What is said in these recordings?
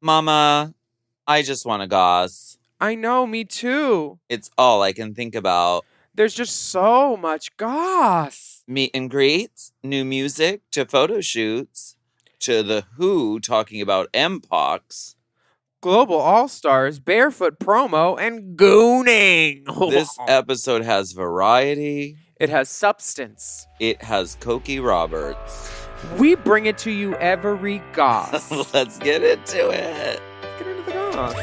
Mama, I just want a goss. I know, me too. It's all I can think about. There's just so much goss. Meet and greets, new music, to photo shoots, to the Who talking about mpox. Global All-Stars, barefoot promo, and gooning. This episode has variety. It has substance. It has Cokie Roberts. We bring it to you every goss. Let's get into it. Let's get into the goss.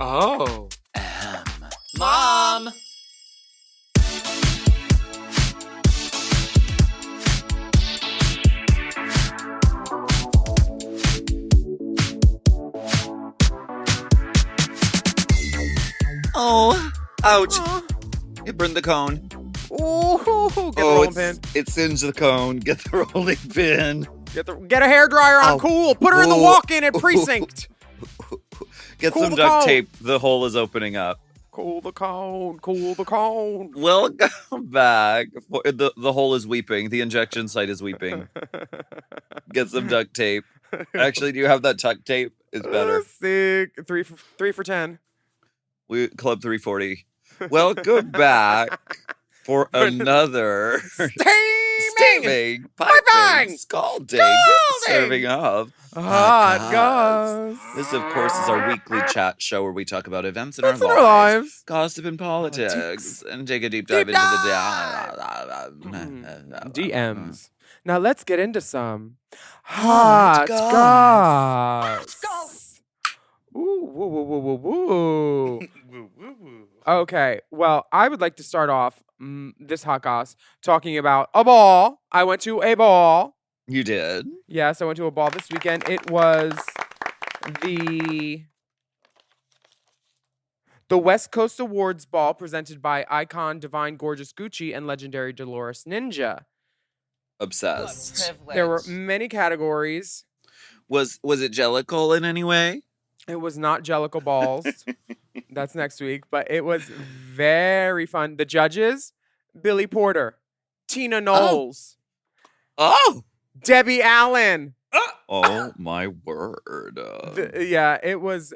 Oh. Mom! Oh, ouch. It burned the cone. Ooh, get the rolling pin. It singed the cone. Get the rolling pin. Get a hairdryer on. Cool. Put her in the walk-in at precinct. Get some duct tape. The hole is opening up. Cool the cone. Cool the cone. Welcome back. The hole is weeping. The injection site is weeping. Get some duct tape. Actually, do you have that duct tape? It's better. Sick. 3 for 10. We Club 340. Welcome back for another steaming, piping, scalding, serving of Hot Goss. This, of course, is our weekly chat show where we talk about events in our lives, gossip and politics, and take a deep dive into the DMs. Now let's get into some Hot Goss. Ooh, woo, woo, woo, woo, woo. Okay, well, I would like to start off this Hot Goss talking about a ball. I went to a ball. You did? Yes, I went to a ball this weekend. It was the West Coast Awards Ball presented by Icon Divine Gorgeous Gucci and legendary Dolores Ninja. Obsessed. There were many categories. Was it jellicle in any way? It was not Jellicle Balls. That's next week. But it was very fun. The judges, Billy Porter, Tina Knowles. Oh. Debbie Allen. Oh, my word. It was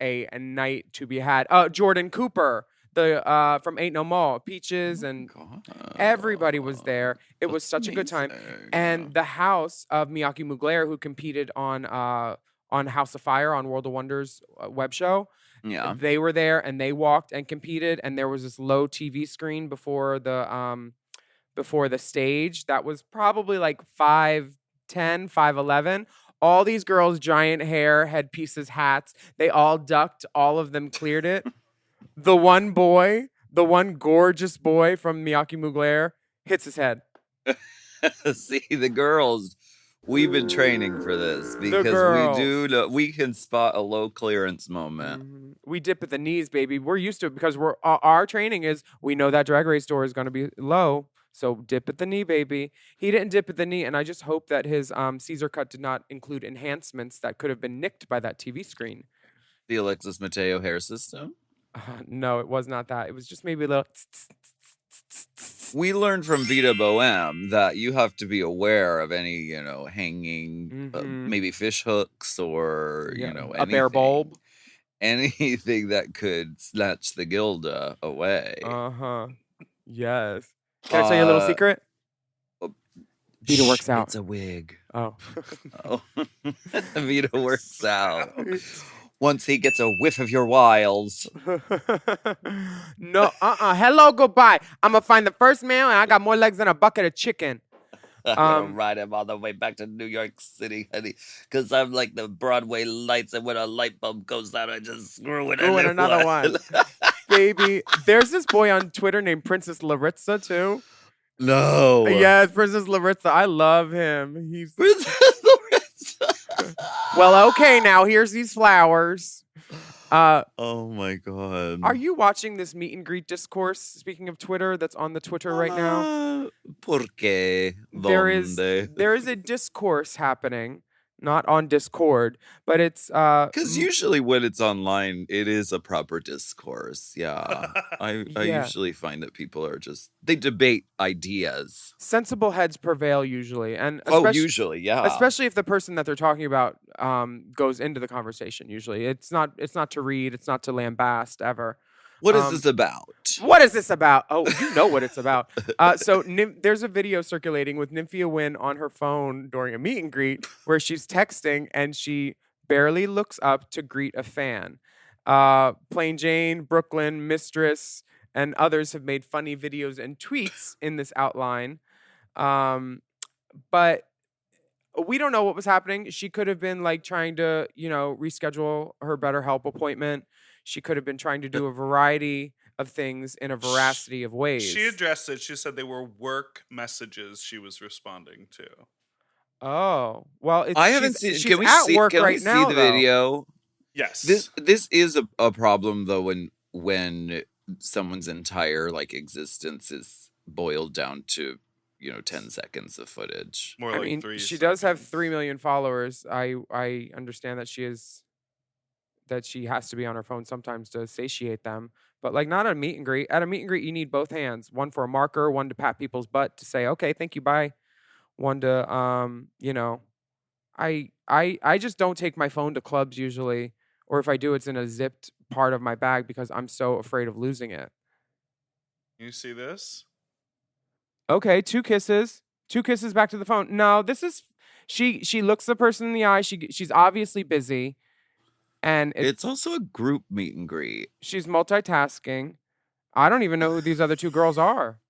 a night to be had. Jordan Cooper, from Ain't No More, Peaches, and everybody was there. It was such a good time. And the house of Miyake Mugler, who competed on House of Fire on World of Wonders web show. Yeah. They were there and they walked and competed, and there was this low TV screen before the stage that was probably like 5'10", 5'11". All these girls, giant hair, headpieces, hats, they all ducked, all of them cleared it. The one gorgeous boy from Miyake Mugler hits his head. See, the girls, we've been training for this because we can spot a low clearance moment. Mm-hmm. We dip at the knees, baby. We're used to it because our training is we know that Drag Race door is going to be low, so dip at the knee, baby. He didn't dip at the knee, and I just hope that his Caesar cut did not include enhancements that could have been nicked by that TV screen. The Alexis Mateo hair system? No, it was not that. It was just maybe a little. We learned from Vita Bohème that you have to be aware of any, hanging, maybe fish hooks or, anything, a bare bulb. Anything that could snatch the Gilda away. Yes. Can I tell you a little secret? Vita works out. It's a wig. Oh. Vita works out. Once he gets a whiff of your wiles. No, hello, goodbye. I'm going to find the first man, and I got more legs than a bucket of chicken. I'm going to ride him all the way back to New York City, honey, because I'm like the Broadway lights, and when a light bulb goes out, I just screw in another one. Baby, there's this boy on Twitter named Princess Laritza, too. No. Yes, Princess Laritza. I love him. He's Princess Laritza. Well, okay, now here's these flowers. Oh my God. Are you watching this meet and greet discourse, speaking of Twitter, that's on the Twitter right now? ¿Por qué? There is a discourse happening not on Discord, but it's Because usually when it's online, it is a proper discourse. Yeah. I yeah. usually find that people are they debate ideas. Sensible heads prevail usually, and Usually, yeah. especially if the person that they're talking about goes into the conversation. Usually, it's not to read, it's not to lambast ever. What is this about? What is this about? Oh, you know what it's about. So there's a video circulating with Nymphia Wynn on her phone during a meet and greet where she's texting and she barely looks up to greet a fan. Plain Jane, Brooklyn, Mistress, and others have made funny videos and tweets in this outline. But we don't know what was happening. She could have been like trying to, reschedule her BetterHelp appointment. She could have been trying to do a variety of things in a veracity of ways. She addressed it. She said they were work messages she was responding to. Oh, well, I haven't seen. She's Can we at see? work Can right we now, see the video? Yes. This is a problem though when someone's entire existence is boiled down to 10 seconds of footage. More I like mean, 3 she seconds. does have 3 million followers. I understand that she has to be on her phone sometimes to satiate them, but not at a meet and greet. At a meet and greet, you need both hands, one for a marker, one to pat people's butt to say, okay, thank you, bye. One to I just don't take my phone to clubs usually, or if I do, it's in a zipped part of my bag because I'm so afraid of losing it. You see this? Okay, 2 kisses. 2 kisses back to the phone. No, this is she looks the person in the eye. She's obviously busy. And it's also a group meet and greet. She's multitasking. I don't even know who these other 2 girls are.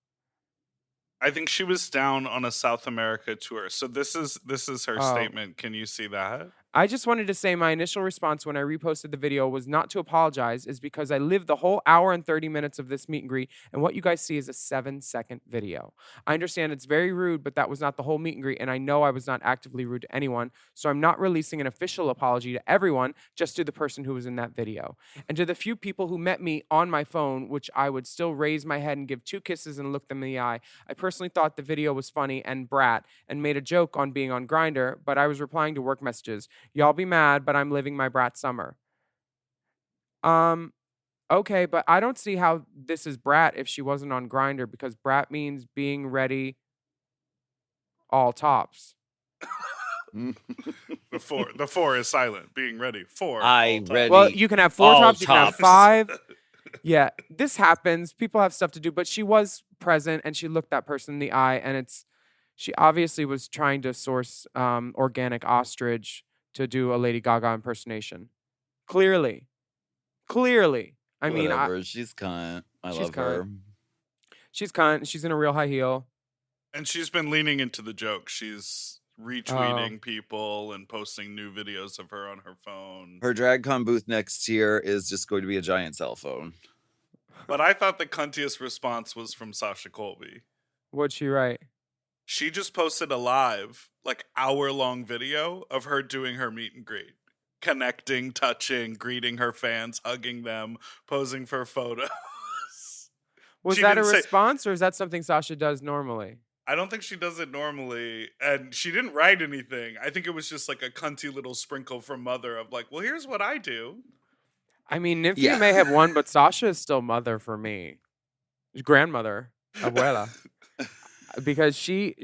I think she was down on a South America tour. So this is her statement. Can you see that? I just wanted to say my initial response when I reposted the video was not to apologize, is because I lived the whole hour and 30 minutes of this meet and greet, and what you guys see is a 7-second video. I understand it's very rude, but that was not the whole meet and greet, and I know I was not actively rude to anyone, so I'm not releasing an official apology to everyone, just to the person who was in that video. And to the few people who met me on my phone, which I would still raise my head and give 2 kisses and look them in the eye, I personally thought the video was funny and brat, and made a joke on being on Grindr, but I was replying to work messages. Y'all be mad, but I'm living my brat summer. Okay, but I don't see how this is brat if she wasn't on Grindr, because brat means being ready all tops. The four is silent. Being ready. 4. Ready. Well, you can have 4 tops, you can have 5. Yeah, this happens. People have stuff to do, but she was present and she looked that person in the eye, and she obviously was trying to source organic ostrich to do a Lady Gaga impersonation. Clearly. I mean, she's cunt. I love her. She's cunt. She's in a real high heel. And she's been leaning into the joke. She's retweeting people and posting new videos of her on her phone. Her DragCon booth next year is just going to be a giant cell phone. But I thought the cuntiest response was from Sasha Colby. What'd she write? She just posted a live, hour-long video of her doing her meet and greet. Connecting, touching, greeting her fans, hugging them, posing for photos. Was that a response, or is that something Sasha does normally? I don't think she does it normally, and she didn't write anything. I think it was just a cunty little sprinkle from Mother of well, here's what I do. I mean, Nymphia may have won, but Sasha is still Mother for me. Grandmother, abuela. Because she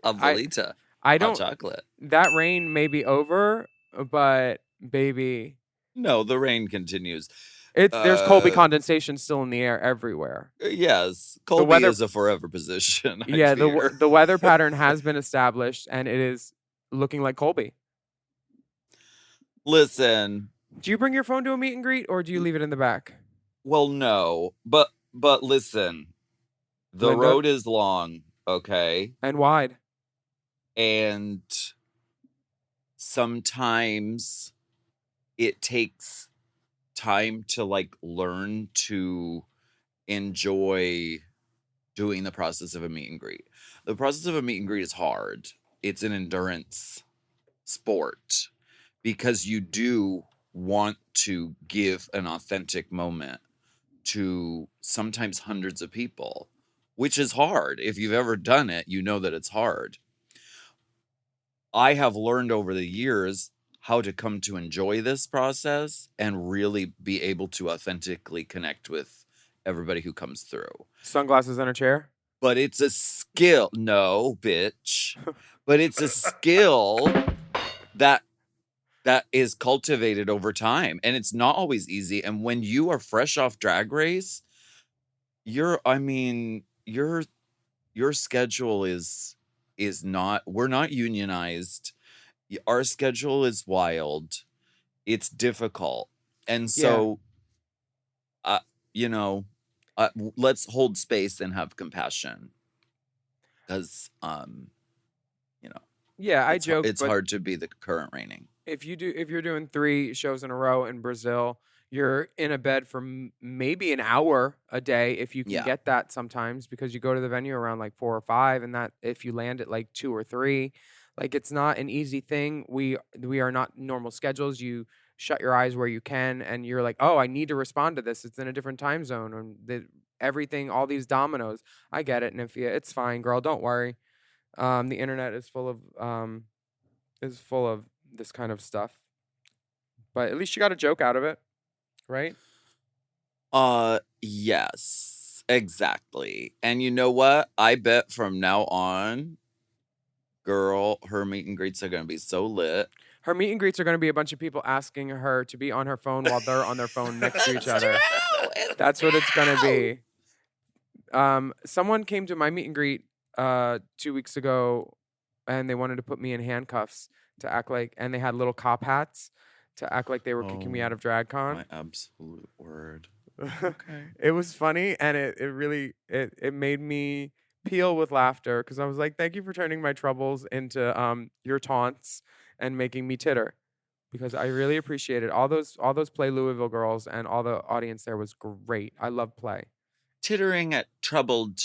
Abuelita. I don't. Hot chocolate. That reign may be over, but baby. No, the reign continues. There's Colby condensation still in the air everywhere. Yes, Colby is a forever position. The weather pattern has been established, and it is looking like Colby. Listen. Do you bring your phone to a meet and greet, or do you leave it in the back? Well, no, but listen, the road is long, okay, and wide, and sometimes it takes time to learn to enjoy doing the process of a meet and greet. The process of a meet and greet is hard. It's an endurance sport because you do want to give an authentic moment to sometimes hundreds of people, which is hard. If you've ever done it, you know that it's hard. I have learned over the years how to come to enjoy this process and really be able to authentically connect with everybody who comes through. Sunglasses in a chair. But it's a skill. No, bitch. But it's a skill that is cultivated over time, and it's not always easy. And when you are fresh off Drag Race, your schedule is not, we're not unionized. Our schedule is wild. It's difficult. And so let's hold space and have compassion, because I joke. It's but hard to be the current reigning. if you're doing 3 shows in a row in Brazil, you're in a bed for maybe an hour a day if you can get that sometimes, because you go to the venue around like 4 or 5, and that if you land at like 2 or 3, like it's not an easy thing. We are not normal schedules. You shut your eyes where you can, and you're like, oh, I need to respond to this. It's in a different time zone, and everything, all these dominoes. I get it, Nymphia. It's fine, girl. Don't worry. The internet is full of this kind of stuff, but at least you got a joke out of it, right? Yes, exactly. And you know what? I bet from now on, girl, her meet and greets are going to be so lit. Her meet and greets are going to be a bunch of people asking her to be on her phone while they're on their phone next to each other. That's what it's going to be. Someone came to my meet and greet 2 weeks ago, and they wanted to put me in handcuffs to act like, and they had little cop hats to act like they were kicking me out of DragCon. My absolute word. Okay. It was funny, and it really made me peel with laughter, because I was like, thank you for turning my troubles into your taunts and making me titter, because I really appreciate it. All those Play Louisville girls and all the audience there was great. I love Play. Tittering at troubled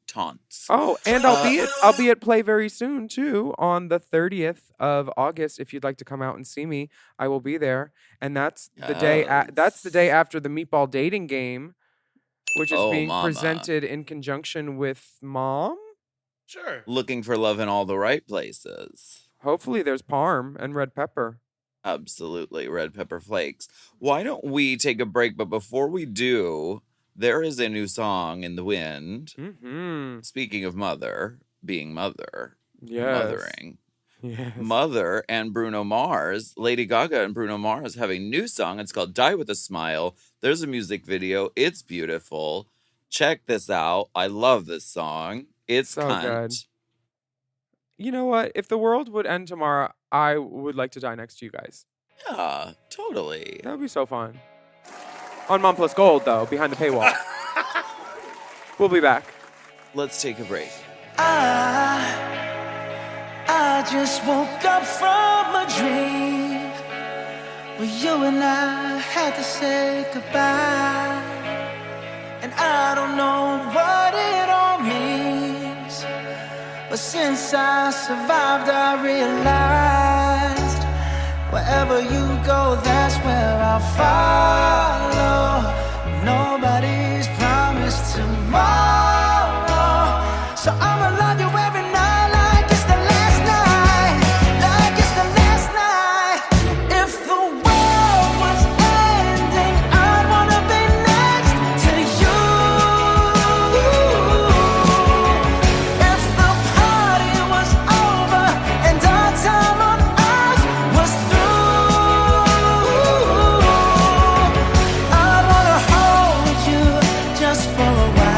taunts. Oh, and I'll be at Play very soon too, on the 30th of August. If you'd like to come out and see me, I will be there. And that's the day after the Meatball Dating Game, which is being presented in conjunction with Mom. Sure. Looking for love in all the right places. Hopefully there's parm and red pepper. Absolutely, red pepper flakes. Why don't we take a break? But before we do, there is a new song in the wind. Mm-hmm. Speaking of being mother, mothering. Yes. Mother and Bruno Mars, Lady Gaga and Bruno Mars have a new song. It's called Die With a Smile. There's a music video. It's beautiful. Check this out. I love this song. It's so cunt. Good. You know what? If the world would end tomorrow, I would like to die next to you guys. Yeah, totally. That would be so fun. On Mom Plus Gold, though, behind the paywall. We'll be back. Let's take a break. I just woke up from a dream where you and I had to say goodbye. And I don't know what it all means, but since I survived, I realized wherever you go, that's where I'll follow. Nobody's promised tomorrow, so I'ma love you every night like it's the last night, like it's the last night. If the world was ending, I'd wanna be next to you. If the party was over and our time on earth was through, I'd wanna hold you just for a while.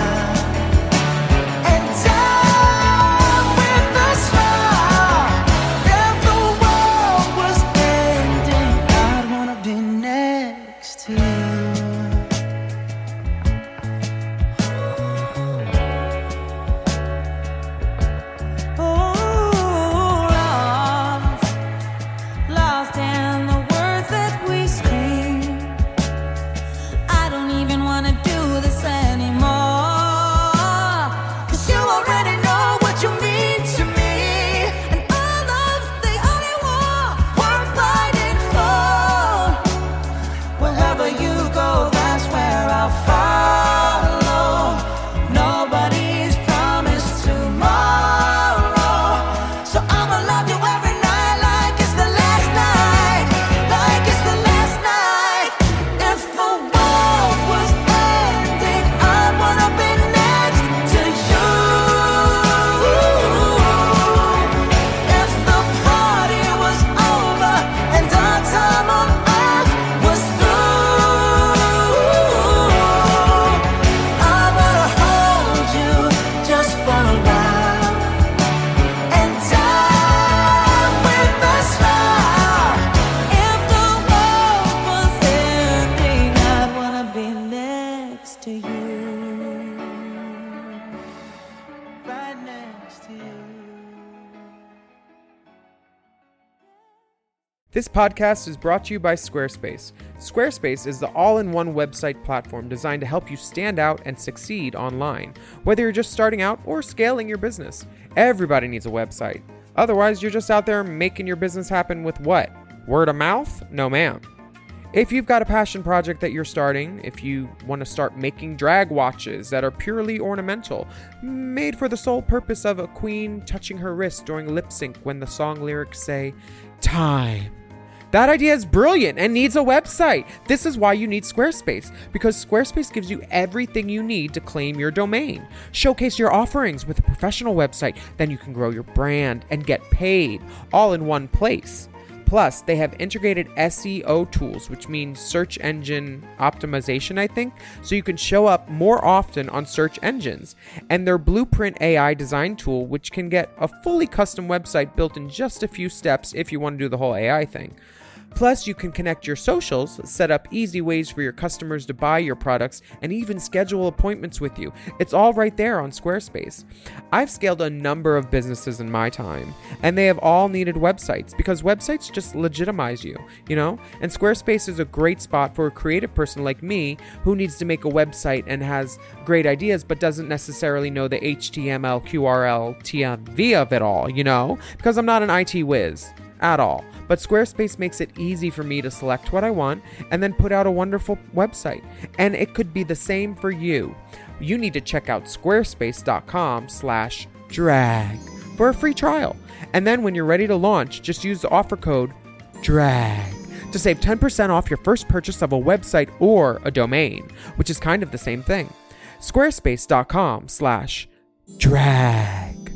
This podcast is brought to you by Squarespace. Squarespace is the all-in-one website platform designed to help you stand out and succeed online. Whether you're just starting out or scaling your business, everybody needs a website. Otherwise, you're just out there making your business happen with what? Word of mouth? No, ma'am. If you've got a passion project that you're starting, if you want to start making drag watches that are purely ornamental, made for the sole purpose of a queen touching her wrist during lip sync when the song lyrics say, time. That idea is brilliant and needs a website. This is why you need Squarespace, because Squarespace gives you everything you need to claim your domain. Showcase your offerings with a professional website, then you can grow your brand and get paid all in one place. Plus, they have integrated SEO tools, which means search engine optimization, I think, so you can show up more often on search engines. And their Blueprint AI design tool, which can get a fully custom website built in just a few steps if you want to do the whole AI thing. Plus, you can connect your socials, set up easy ways for your customers to buy your products, and even schedule appointments with you. It's all right there on Squarespace. I've scaled a number of businesses in my time, and they have all needed websites because websites just legitimize you, you know? And Squarespace is a great spot for a creative person like me who needs to make a website and has great ideas but doesn't necessarily know the HTML, QRL, TMV of it all, you know? Because I'm not an IT whiz at all. But Squarespace makes it easy for me to select what I want and then put out a wonderful website. And it could be the same for you. You need to check out squarespace.com/drag for a free trial. And then when you're ready to launch, just use the offer code DRAG to save 10% off your first purchase of a website or a domain, which is kind of the same thing. Squarespace.com/drag.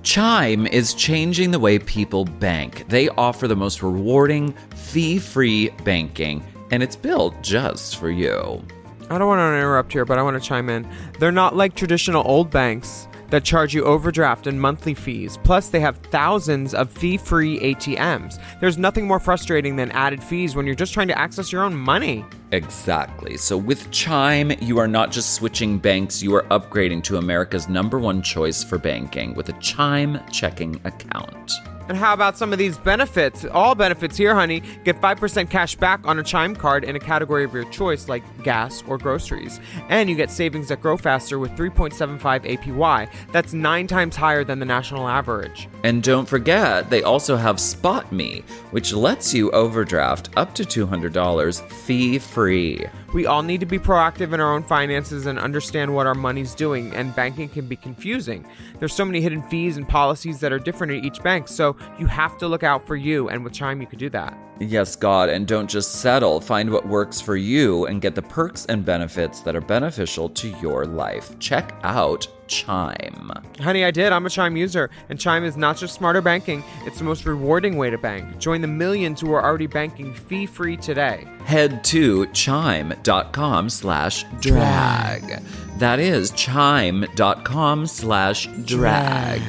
Chime is changing the way people bank. They offer the most rewarding, fee-free banking, and it's built just for you. I don't want to interrupt here, but I want to chime in. They're not like traditional old banks that charge you overdraft and monthly fees. Plus, they have thousands of fee-free ATMs. There's nothing more frustrating than added fees when you're just trying to access your own money. Exactly. So with Chime, you are not just switching banks, you are upgrading to America's #1 choice for banking with a Chime checking account. And how about some of these benefits? All benefits here, honey. Get 5% cash back on a Chime card in a category of your choice like gas or groceries. And you get savings that grow faster with 3.75 APY. That's 9 times higher than the national average. And don't forget, they also have Spot Me, which lets you overdraft up to $200 fee-free. We all need to be proactive in our own finances and understand what our money's doing, and banking can be confusing. There's so many hidden fees and policies that are different at each bank, so you have to look out for you, and with Chime you could do that. Yes, God, and don't just settle. Find what works for you and get the perks and benefits that are beneficial to your life. Check out Chime. Honey, I did. I'm a Chime user, and Chime is not just smarter banking, it's the most rewarding way to bank. Join the millions who are already banking fee-free today. Head to chime.com/drag. That is chime.com/drag.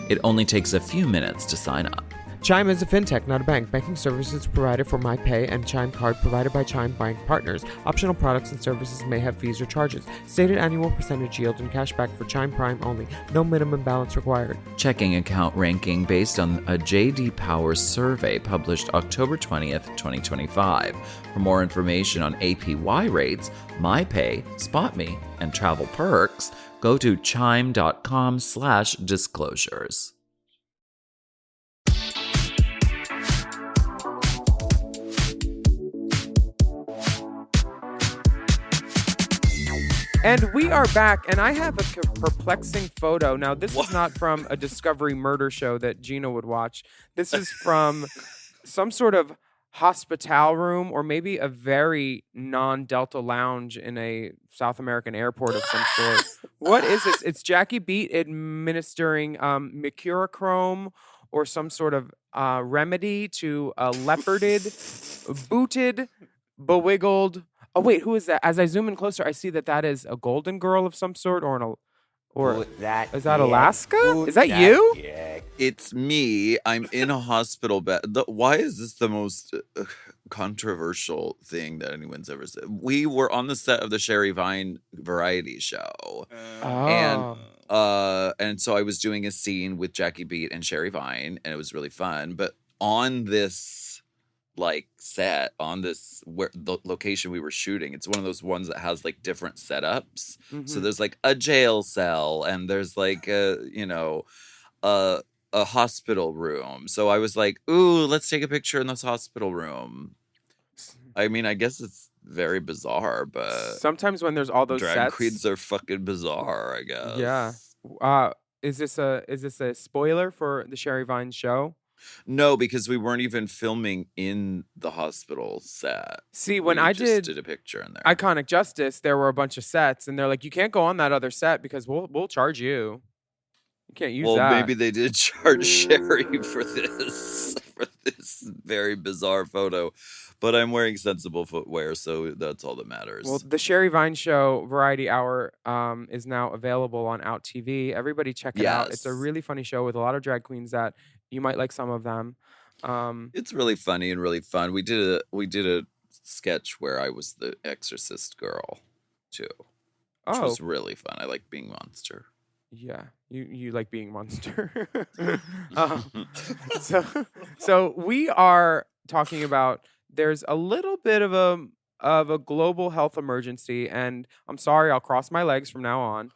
It only takes a few minutes to sign up. Chime is a fintech, not a bank. Banking services provided for MyPay and Chime Card provided by Chime Bank Partners. Optional products and services may have fees or charges. Stated annual percentage yield and cashback for Chime Prime only. No minimum balance required. Checking account ranking based on a J.D. Power survey published October 20th, 2025. For more information on APY rates, MyPay, SpotMe, and travel perks, go to chime.com/disclosures. And we are back, and I have a perplexing photo. Now, this is not from a Discovery murder show that Gina would watch. This is from some sort of hospital room or maybe a very non-Delta lounge in a South American airport of some sort. What is this? It's Jackie Beat administering mercurochrome or some sort of remedy to a leoparded, booted, bewiggled... Oh, wait, who is that? As I zoom in closer, I see that is a golden girl of some sort is that Alaska? Is that you? It's me. I'm in a hospital bed. Why is this the most controversial thing that anyone's ever said? We were on the set of the Sherry Vine variety show. And so I was doing a scene with Jackie Beat and Sherry Vine, and it was really fun. But on this like set on this where the location we were shooting, it's one of those ones that has like different setups. So there's like a jail cell and there's like a hospital room. So I was like, ooh, let's take a picture in this hospital room. I mean, I guess it's very bizarre, but Sometimes when there's all those drag sets, queens are fucking bizarre, I guess. yeah. Is this a spoiler for the Sherry Vines show? No, because we weren't even filming in the hospital set. See, when We I just did a picture in there. Iconic Justice, there were a bunch of sets, and they're like, you can't go on that other set because we'll charge you. You can't use Well, that. maybe they did charge Sherry for this very bizarre photo, but I'm wearing sensible footwear, so that's all that matters. Well, the Sherry Vines show Variety Hour is now available on Out TV. Everybody check it out. It's a Yes. really funny show with a lot of drag queens that you might like some of them. It's really funny and really fun. We did a sketch where I was the exorcist girl too, which was really fun. I like being monster. Yeah, you like being monster. So we are talking about there's a little bit of a global health emergency, and I'm sorry, I'll cross my legs from now on,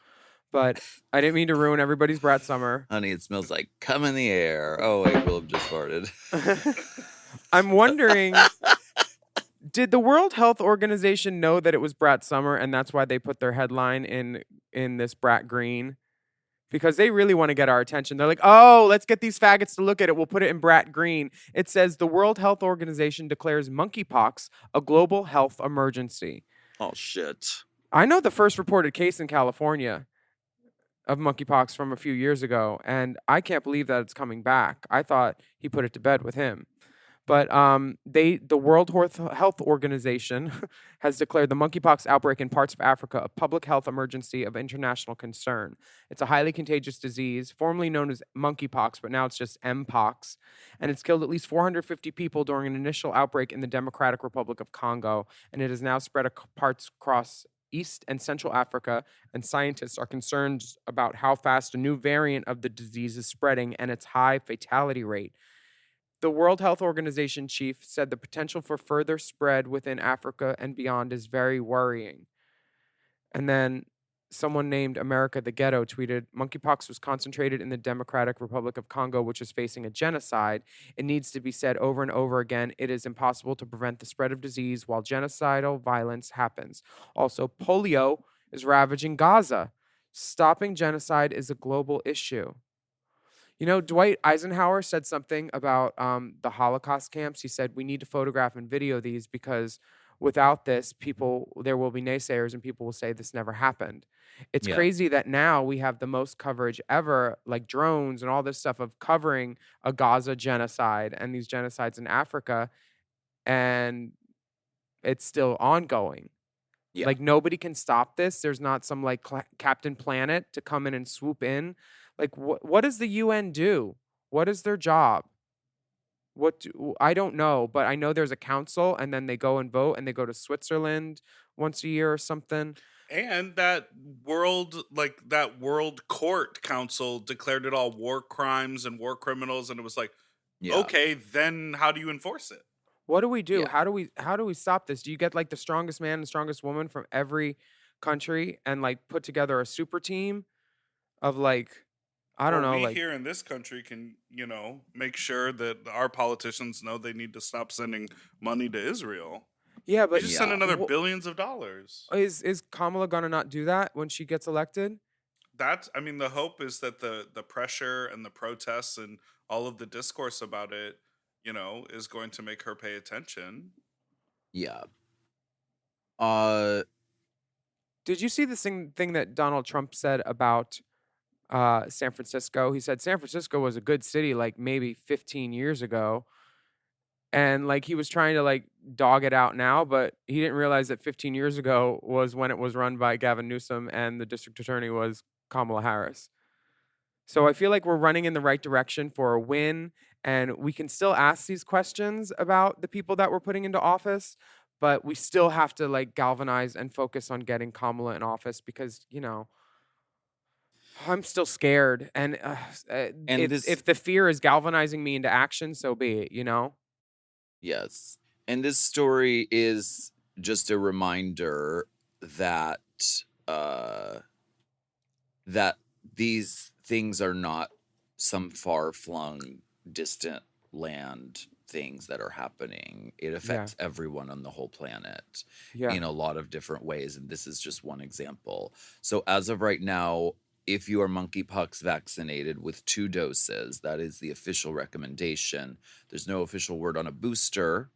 but I didn't mean to ruin everybody's brat summer. Honey, it smells like cum in the air. Oh wait, Willam just farted. I'm wondering, did the World Health Organization know that it was brat summer, and that's why they put their headline in this brat green? Because they really want to get our attention. They're like, oh, let's get these faggots to look at it. We'll put it in brat green. It says the World Health Organization declares monkeypox a global health emergency. Oh, shit. I know the first reported case in California of monkeypox from a few years ago, and I can't believe that it's coming back. I thought he put it to bed with him. But the World Health Organization has declared the monkeypox outbreak in parts of Africa a public health emergency of international concern. It's a highly contagious disease, formerly known as monkeypox, but now it's just mpox, and it's killed at least 450 people during an initial outbreak in the Democratic Republic of Congo, and it has now spread parts across East and Central Africa, and scientists are concerned about how fast a new variant of the disease is spreading and its high fatality rate. The World Health Organization chief said the potential for further spread within Africa and beyond is very worrying. And then someone named America the Ghetto tweeted, monkeypox was concentrated in the Democratic Republic of Congo, which is facing a genocide. It needs to be said over and over again. It is impossible to prevent the spread of disease while genocidal violence happens. Also, polio is ravaging Gaza. Stopping genocide is a global issue. You know, Dwight Eisenhower said something about the Holocaust camps. He said, we need to photograph and video these because without this, there will be naysayers and people will say this never happened. It's crazy that now we have the most coverage ever, like drones and all this stuff of covering a Gaza genocide and these genocides in Africa, and it's still ongoing. Yeah. Like nobody can stop this. There's not some like Captain Planet to come in and swoop in. Like, what does the UN do? What is their job? I don't know, but I know there's a council, and then they go and vote, and they go to Switzerland once a year or something. And that world court council declared it all war crimes and war criminals, and it was like, okay, then how do you enforce it? What do we do? Yeah. How do we stop this? Do you get like the strongest man and strongest woman from every country and like put together a super team of like, I don't know. We here in this country can, make sure that our politicians know they need to stop sending money to Israel. Yeah, but just send another billions of dollars. Is Kamala gonna not do that when she gets elected? The hope is that the pressure and the protests and all of the discourse about it, is going to make her pay attention. Yeah. Did you see this thing that Donald Trump said about San Francisco? He said San Francisco was a good city like maybe 15 years ago. And like he was trying to like dog it out now, but he didn't realize that 15 years ago was when it was run by Gavin Newsom and the district attorney was Kamala Harris. So I feel like we're running in the right direction for a win, and we can still ask these questions about the people that we're putting into office, but we still have to like galvanize and focus on getting Kamala in office because, I'm still scared, and And this if the fear is galvanizing me into action, so be it. You know. Yes. And this story is just a reminder that uh that these things are not some far-flung distant land things that are happening. It Yeah. affects everyone on the whole planet Yeah. in a lot of different ways, and this is just one example. So as of right now, if you are monkeypox vaccinated with 2 doses, that is the official recommendation. There's no official word on a booster.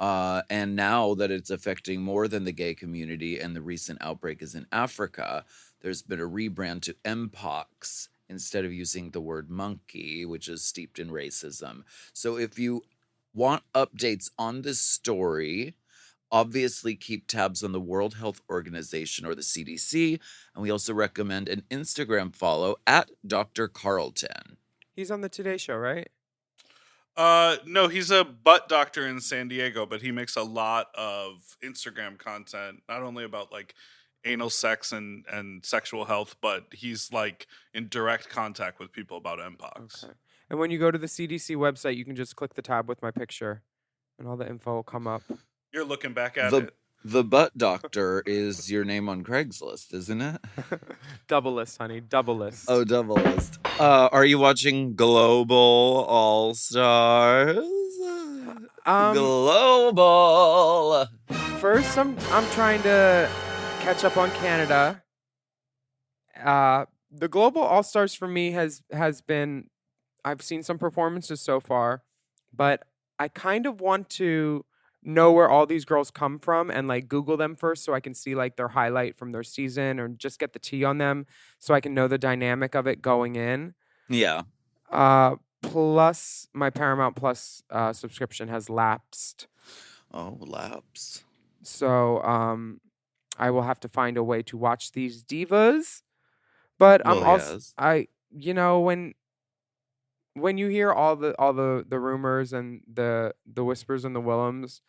And now that it's affecting more than the gay community and the recent outbreak is in Africa, there's been a rebrand to mpox instead of using the word monkey, which is steeped in racism. So if you want updates on this story, obviously keep tabs on the World Health Organization or the CDC. And we also recommend an Instagram follow at Dr. Carlton. He's on the Today Show, right? No, he's a butt doctor in San Diego, but he makes a lot of Instagram content, not only about like anal sex and sexual health, but he's like in direct contact with people about mpox. Okay. And when you go to the CDC website, you can just click the tab with my picture, and all the info will come up. You're looking back at The it. the butt doctor is your name on Craigslist, isn't it? Double list, honey. Double list. Oh, double list. Are you watching Global All Stars? Global. First, I'm trying to catch up on Canada. The Global All Stars for me has been. I've seen some performances so far, but I kind of want to know where all these girls come from and like Google them first so I can see like their highlight from their season or just get the tea on them so I can know the dynamic of it going in. Yeah. Plus my Paramount Plus subscription has lapsed. Oh, laps. So I will have to find a way to watch these divas. But I'm Well, also yes. when you hear all the rumors and the whispers and the Willams,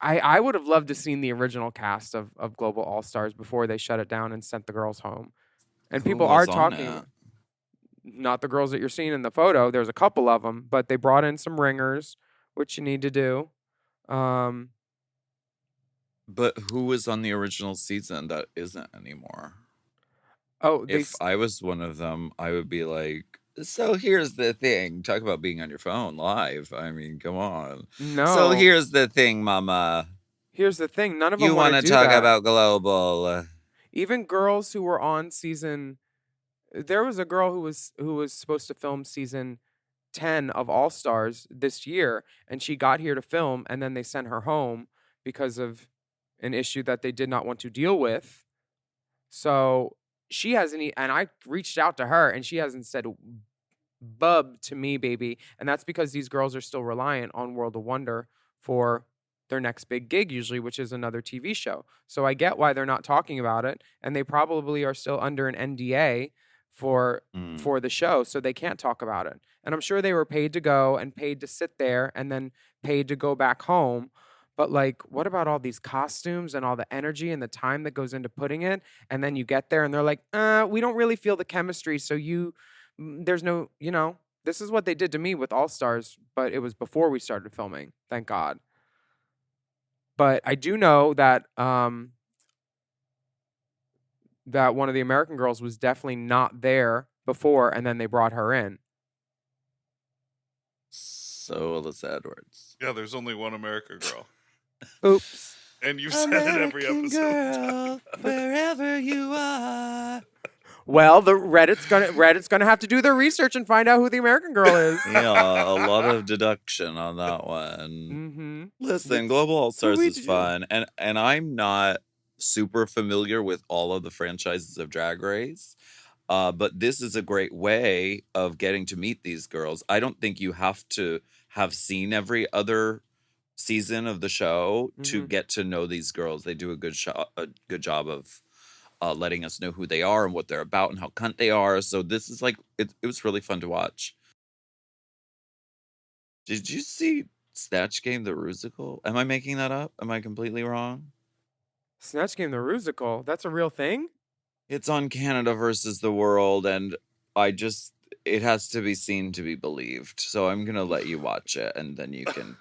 I would have loved to seen the original cast of Global All Stars before they shut it down and sent the girls home. And Who people are was on talking, it? not the girls that you're seeing in the photo. There's a couple of them, but they brought in some ringers, which you need to do. But who was on the original season that isn't anymore? Oh, If I was one of them, I would be like, so here's the thing. Talk about being on your phone live. I mean, come on. no. So here's the thing, mama. Here's the thing. None of them You want want to to do talk that. about Global. Even girls who were on season, there was a girl who was supposed to film season 10 of All Stars this year, and she got here to film, and then they sent her home because of an issue that they did not want to deal with. So she hasn't, and I reached out to her, and she hasn't said bub to me, baby. And that's because these girls are still reliant on World of Wonder for their next big gig, usually, which is another TV show. So I get why they're not talking about it, and they probably are still under an NDA for the show, so they can't talk about it. And I'm sure they were paid to go and paid to sit there and then paid to go back home. But like, what about all these costumes and all the energy and the time that goes into putting it? And then you get there and they're like, we don't really feel the chemistry. So there's no, this is what they did to me with All Stars, but it was before we started filming. Thank God. But I do know that that one of the American girls was definitely not there before, and then they brought her in. So Alyssa Edwards. Yeah, there's only one American girl. Oops. And you've said it every episode. Girl, wherever you are. Well, the Reddit's gonna have to do their research and find out who the American girl is. Yeah, a lot of deduction on that one. Mm-hmm. Listen, Global All Stars we is do? fun, and I'm not super familiar with all of the franchises of Drag Race, but this is a great way of getting to meet these girls. I don't think you have to have seen every other season of the show to Mhm. get to know these girls. They do a good job of letting us know who they are and what they're about and how cunt they are. So this is like it was really fun to watch. Did you see Snatch Game the Rusical? Am I making that up? Am I completely wrong? Snatch Game the Rusical. That's a real thing? It's on Canada versus the world, and it has to be seen to be believed. So I'm gonna let you watch it, and then you can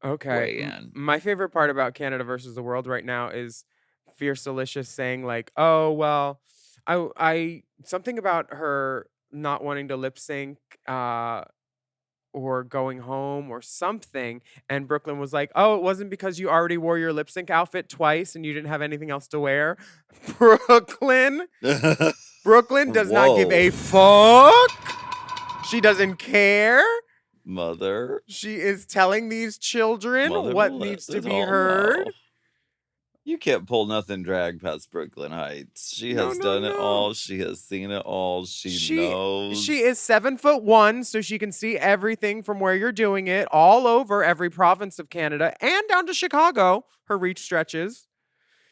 Okay. weigh in. My favorite part about Canada versus the world right now is Fierce Delicious saying like, "Oh well, I something about her not wanting to lip sync, or going home or something." And Brooklyn was like, "Oh, it wasn't because you already wore your lip sync outfit twice and you didn't have anything else to wear." Brooklyn does not give a fuck. She doesn't care. Mother. She is telling these children Mother what will needs let to it be all heard. know. You can't pull nothing drag past Brooklyn Heights. She No, has no, done it no. all. She has seen it all. She knows. She is 7'1", so she can see everything from where you're doing it, all over every province of Canada and down to Chicago. Her reach stretches.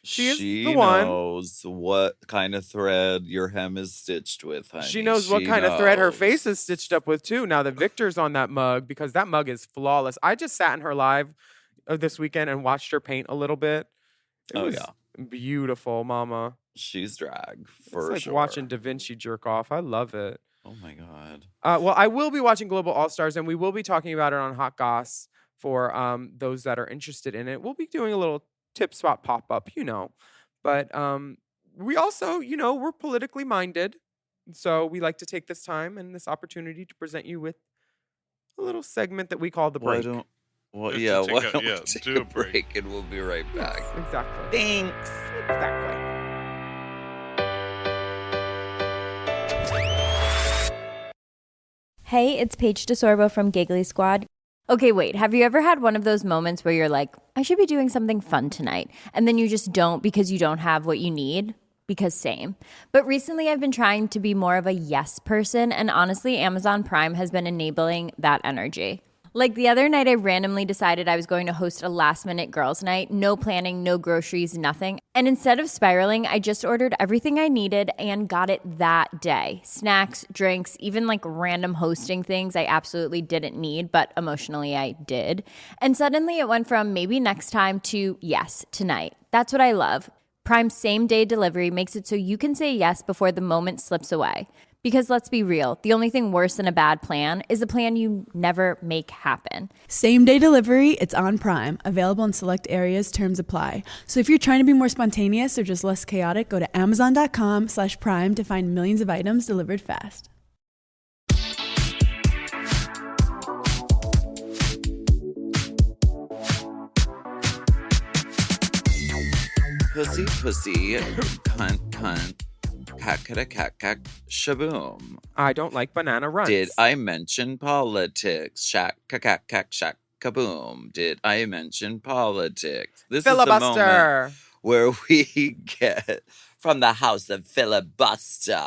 She is the one. knows what kind of thread your hem is stitched with, honey. She knows what kind of thread her face is stitched up with, too. Now, the Victor's on that mug because that mug is flawless. I just sat in her live this weekend and watched her paint a little bit. It was beautiful, mama. She's drag, It's for like sure. watching Da Vinci jerk off. I love it. Oh, my God. Well, I will be watching Global All-Stars, and we will be talking about it on Hot Goss for those that are interested in it. We'll be doing a little tip spot pop-up, But we also, we're politically minded. So we like to take this time and this opportunity to present you with a little segment that we call The Break. Why Just don't to take we take do a a break. break and we'll be right back. Yes, exactly. Thanks. Exactly. Hey, it's Paige DeSorbo from Giggly Squad. Okay, wait, have you ever had one of those moments where you're like, I should be doing something fun tonight, and then you just don't because you don't have what you need? Because same. But recently I've been trying to be more of a yes person, and honestly, Amazon Prime has been enabling that energy. Like the other night, I randomly decided I was going to host a last-minute girls' night, no planning, no groceries, nothing. And instead of spiraling, I just ordered everything I needed and got it that day. Snacks, drinks, even like random hosting things I absolutely didn't need, but emotionally I did. And suddenly it went from maybe next time to yes, tonight. That's what I love. Prime same-day delivery makes it so you can say yes before the moment slips away. Because let's be real, the only thing worse than a bad plan is a plan you never make happen. Same-day delivery, it's on Prime. Available in select areas, terms apply. So if you're trying to be more spontaneous or just less chaotic, go to amazon.com/prime to find millions of items delivered fast. Pussy, cunt, cat, shaboom. I don't like banana runs. Did I mention politics? Shack, kaboom. Did I mention politics? This is the moment Filibuster. where we get from the house of filibuster.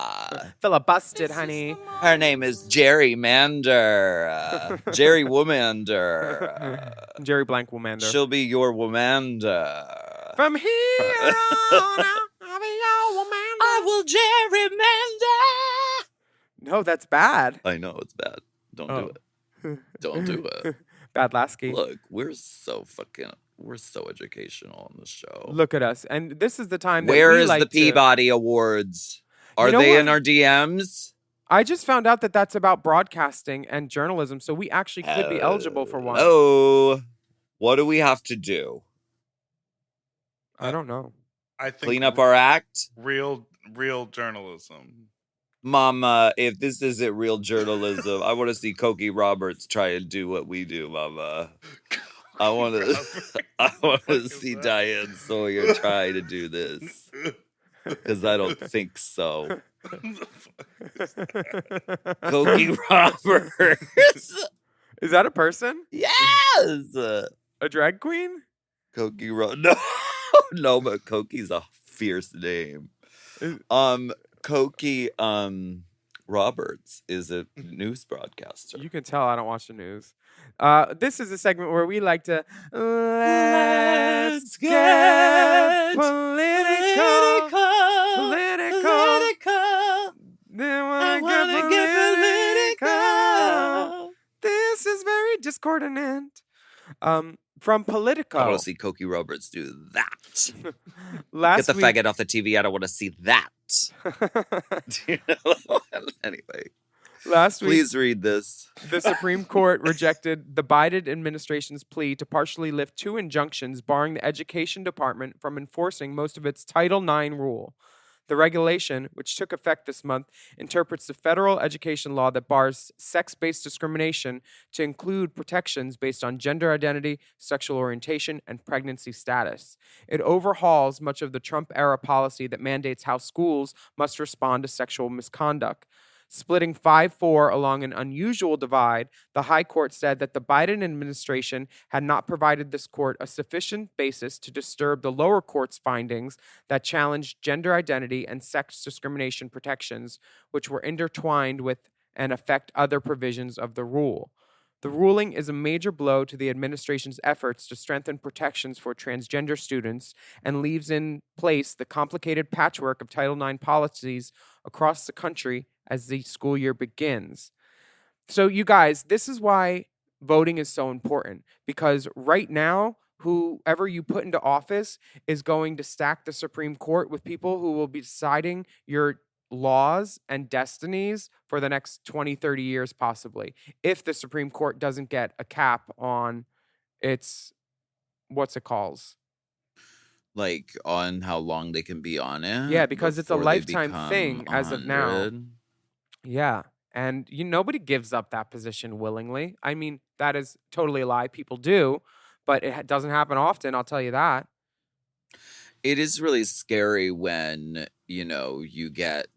Filibustered, honey. Her name is Jerry Mander. Jerry Womander. Jerry Blank Womander. She'll be your Womander. From here on out, I'll be your Womander. I will gerrymander. No, that's bad. I know it's bad. Don't do it. Don't do it. Bad Lasky. Look, we're so educational on this show. Look at us. And this is the time that Where we is like the Peabody Awards? Are You know they what? in our DMs? I just found out that that's about broadcasting and journalism, so we actually could be eligible for one. Oh, what do we have to do? I don't know. I think Clean up our act? real journalism. Mama, if this isn't real journalism, I want to see Cokie Roberts try and do what we do, Mama. I want to see Diane Sawyer try to do this. Because I don't think so. Cokie Roberts. Is that a person? Yes. A drag queen? Cokie No, but Cokie's a fierce name. Cokie Roberts is a news broadcaster. You can tell I don't watch the news. This is a segment where we like to let's get political. Then I wanna get political. This is very discordant. From Politico. I want to see Cokie Roberts do that. Last Get the week, faggot off the TV. I don't want to see that. You know? Anyway, Last week, please read this. the Supreme Court rejected the Biden administration's plea to partially lift 2 injunctions barring the Education Department from enforcing most of its Title IX rule. The regulation, which took effect this month, interprets the federal education law that bars sex-based discrimination to include protections based on gender identity, sexual orientation, and pregnancy status. It overhauls much of the Trump-era policy that mandates how schools must respond to sexual misconduct. Splitting 5-4 along an unusual divide, the High Court said that the Biden administration had not provided this court a sufficient basis to disturb the lower court's findings that challenged gender identity and sex discrimination protections, which were intertwined with and affect other provisions of the rule. The ruling is a major blow to the administration's efforts to strengthen protections for transgender students and leaves in place the complicated patchwork of Title IX policies across the country as the school year begins. So, you guys, this is why voting is so important, because right now, whoever you put into office is going to stack the Supreme Court with people who will be deciding your laws and destinies for the next 20, 30 years, possibly, if the Supreme Court doesn't get a cap on its, what's it called? Like, on how long they can be on it? Yeah, because it's a before they lifetime become thing as of now. 100? Yeah. And nobody gives up that position willingly. I mean, that is totally a lie. People do, but it doesn't happen often. I'll tell you that. It is really scary when, you get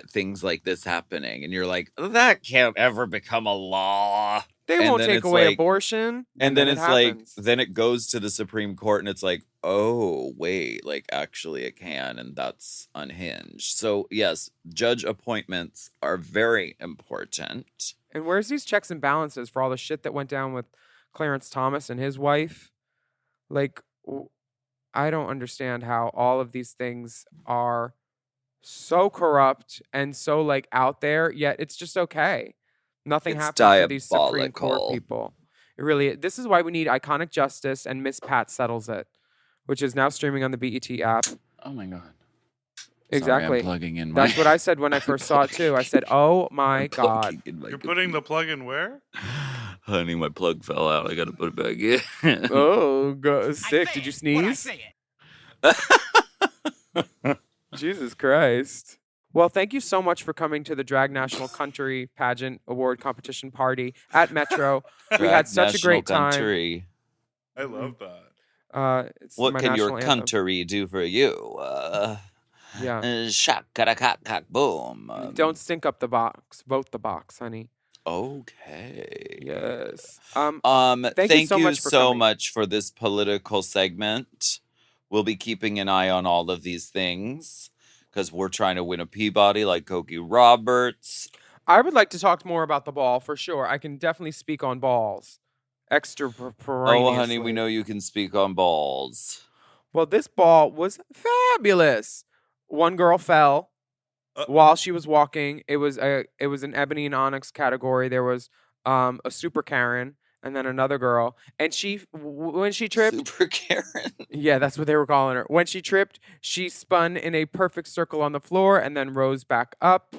things like this happening and you're like, that can't ever become a law. They And won't then take it's away like- abortion. And then it's happens. like, then it goes to the Supreme Court and it's like, oh, wait, like actually it can. And that's unhinged. So yes, judge appointments are very important. And where's these checks and balances for all the shit that went down with Clarence Thomas and his wife? Like, I don't understand how all of these things are so corrupt and so like out there, yet it's just okay. Nothing It's happens to these Supreme Court diabolical. people. It really, this is why we need Iconic Justice and Miss Pat Settles It, which is now streaming on the BET app. Oh my God. Exactly. Sorry, I'm plugging in my... That's what I said when I first saw it too. I said, "Oh my I'm God." plugging in my You're putting the plug in where? Honey, my plug fell out. I gotta put it back in. Oh, sick. Did you sneeze? Jesus Christ. Well, thank you so much for coming to the Drag National Country Pageant Award Competition Party at Metro. We had such a great time. Country. I love that. It's What my can your national anthem. country do for you? Yeah. Shaka boom. Don't stink up the box. Vote the box, honey. Okay. Yes. Thank you so much for coming. much for this political segment. We'll be keeping an eye on all of these things because we're trying to win a Peabody like Cokie Roberts. I would like to talk more about the ball for sure. I can definitely speak on balls. Oh, honey, we know you can speak on balls. Well, this ball was fabulous. One girl fell while she was walking. It was an ebony and onyx category. There was a super Karen and then another girl. And when she tripped, Super Karen. yeah, that's what they were calling her. When she tripped, she spun in a perfect circle on the floor and then rose back up.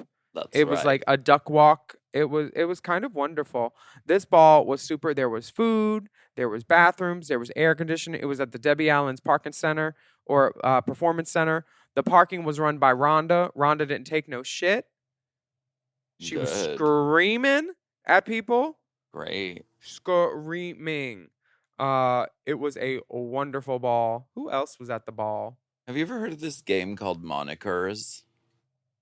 It was like a duck walk. It was kind of wonderful. This ball was super. There was food, there was bathrooms, there was air conditioning. It was at the Debbie Allen's Parking Center or Performance Center. The parking was run by Rhonda. Rhonda didn't take no shit. She was Good. screaming at people. Great. Screaming. It was a wonderful ball. Who else was at the ball? Have you ever heard of this game called Monikers?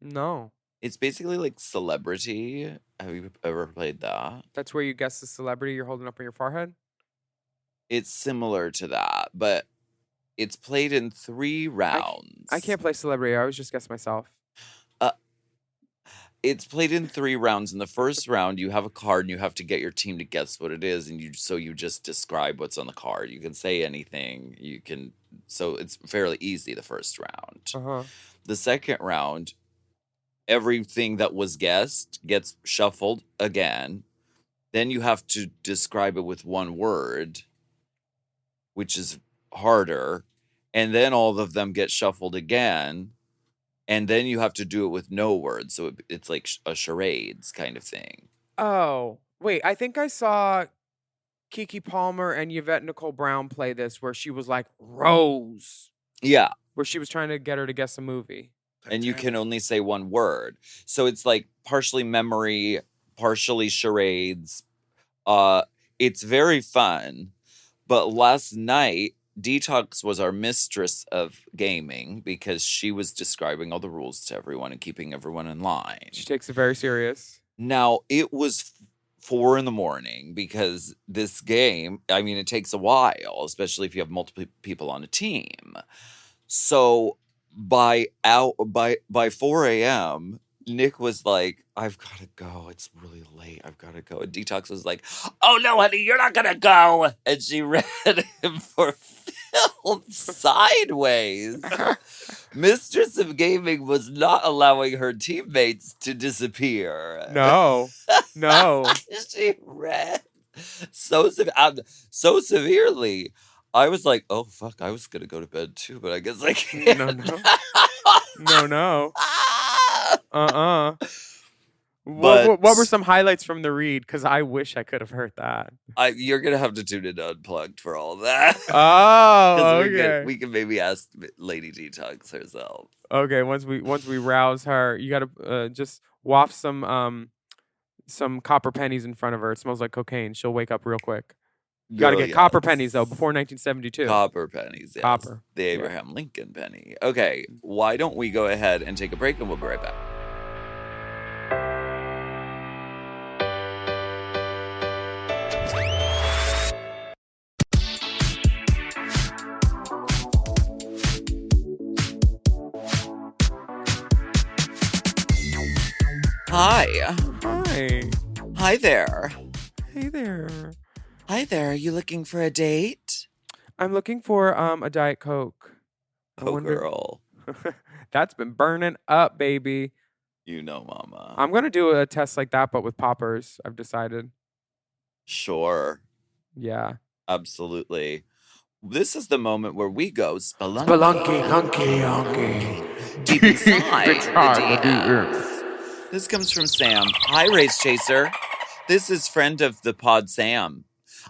No. It's basically like Celebrity. Have you ever played that? That's where you guess the celebrity you're holding up on your forehead? It's similar to that, but it's played in 3 rounds. I can't play celebrity. I always just guess myself. It's played in 3 rounds. In the first round, you have a card and you have to get your team to guess what it is, and you just describe what's on the card. You can say anything. So it's fairly easy the first round. Uh-huh. The second round, everything that was guessed gets shuffled again. Then you have to describe it with one word, which is harder. And then all of them get shuffled again. and then you have to do it with no words, so it's like a charades kind of thing. Oh, wait, I think I saw Keke Palmer and Yvette Nicole Brown play this where she was like, Rose, Yeah, where she was trying to get her to guess a movie. and you can Titanic. only say one word. So it's like partially memory, partially charades. It's very fun. But last night, Detox was our mistress of gaming because she was describing all the rules to everyone and keeping everyone in line. She takes it very serious. Now, it was 4 in the morning because this game, I mean, it takes a while, especially if you have multiple people on a team. So by 4 a.m., Nick was like, I've got to go. It's really late. I've got to go. And Detox was like, oh, no, honey, you're not going to go. And she ran him for film sideways. Mistress of Gaming was not allowing her teammates to disappear. No. She ran so severely. I was like, oh, fuck, I was going to go to bed too, but I guess I can't. No. But- What were some highlights from the read? Because I wish I could have heard that. You're going to have to tune in to Unplugged for all that. Oh, 'Cause okay. we can maybe ask Lady Detox herself. Okay, once we rouse her, you gotta just waft some copper pennies in front of her. It smells like cocaine. She'll wake up real quick. You gotta Girl, get copper yes. pennies though before 1972. Copper pennies, yes. Copper. The Abraham Lincoln penny. Okay, why don't we go ahead and take a break and we'll be right back. Hi. Hi. Hi there. Hey there. Hi there. Are you looking for a date? I'm looking for a Diet Coke. I Oh, wonder- girl. That's been burning up, baby. You know, mama. I'm gonna do a test like that, but with poppers. I've decided. Sure. Yeah. Absolutely. This is the moment where we go spelunky. Spelunky, hunky, hunky. Deep inside the DMs. This comes from Sam. Hi, Race Chaser. This is friend of the pod, Sam.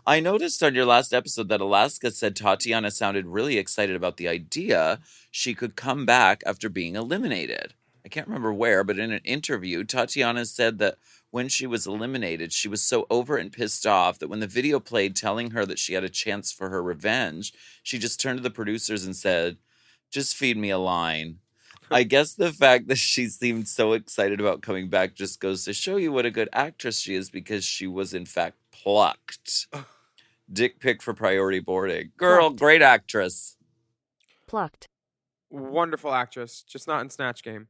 I noticed on your last episode that Alaska said Tatiana sounded really excited about the idea she could come back after being eliminated. I can't remember where, but in an interview, Tatiana said that when she was eliminated, she was so over and pissed off that when the video played telling her that she had a chance for her revenge, she just turned to the producers and said, just feed me a line. I guess the fact that she seemed so excited about coming back just goes to show you what a good actress she is because she was in fact plucked. Dick pic for priority boarding. Girl, great actress. Plucked. Wonderful actress, just not in Snatch Game.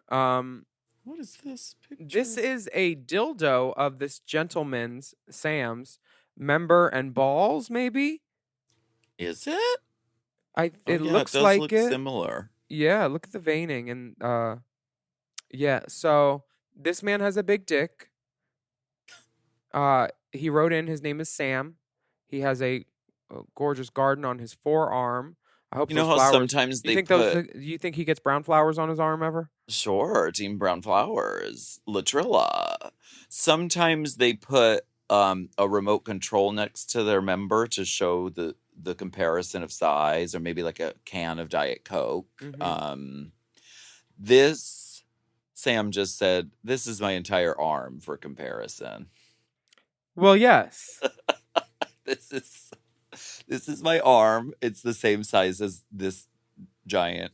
What is this picture? This is a dildo of this gentleman's, Sam's, member and balls, maybe? Is it? It looks does like look it. similar. Yeah, look at the veining and yeah, so this man has a big dick. He wrote in his name is Sam. He has a gorgeous garden on his forearm. I hope You know those how flowers. sometimes Do you they think put... do you think he gets brown flowers on his arm ever? Sure, Team Brown Flowers, Latrilla. Sometimes they put a remote control next to their member to show the comparison of size, or maybe like a can of Diet Coke. Mhm. This, Sam just said, this is my entire arm for comparison. Well, yes. This is my arm. It's the same size as this giant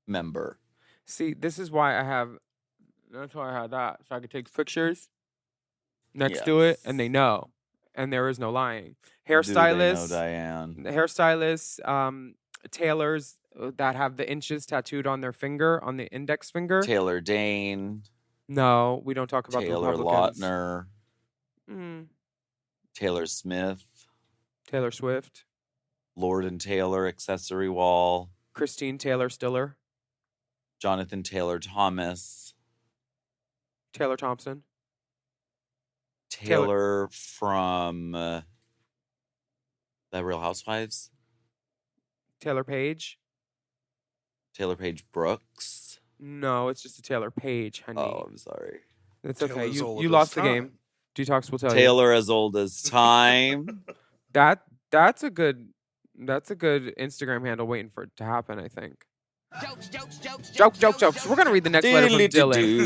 member. See, this is why that's why I had that. So I could take pictures next to it and they know. And there is no lying. Hairstylists, tailors that have the inches tattooed on their finger, on the index finger. Taylor Dane, No, we don't talk about Taylor the Republicans. Lautner, Taylor Smith, Taylor Swift, Lord and Taylor accessory wall, Christine Taylor Stiller, Jonathan Taylor Thomas, Taylor Thompson, Taylor from The Real Housewives, Taylor Page, Taylor Page Brooks, No, it's just a Taylor Page, honey. Oh, I'm sorry. It's okay. Taylor's old You as lost the time. game. Detox will tell you. Taylor as old as time. That's a good Instagram handle waiting for it to happen, I think. Jokes. We're gonna read the next letter from Dylan.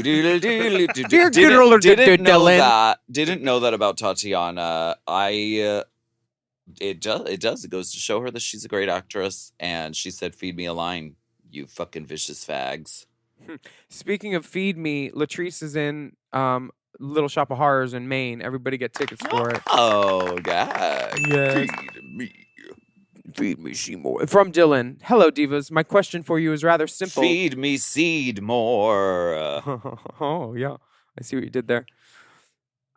Didn't know that about Tatiana. It does. It goes to show her that she's a great actress. And she said, "Feed me a line, you fucking vicious fags." Speaking of feed me, Latrice is in Little Shop of Horrors in Maine. Everybody get tickets for it. Oh, God. Yes. Feed me. Feed me Seymour. From Dylan. Hello, divas. My question for you is rather simple. Feed me seed more. Oh, yeah. I see what you did there.